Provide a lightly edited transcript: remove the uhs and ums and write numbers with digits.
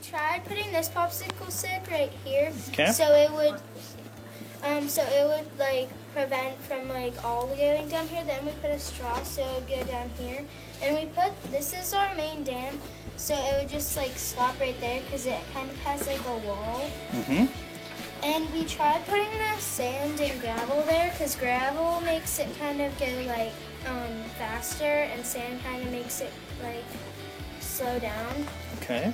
tried putting this popsicle stick right here. Okay. So it would like prevent from like all going down here. Then we put a straw so it would go down here. And we put, this is our main dam, so it would just like stop right there because it kind of has like a wall. Mm-hmm. And we tried putting the sand and gravel there because gravel makes it kind of go like faster and sand kind of makes it like slow down. Okay.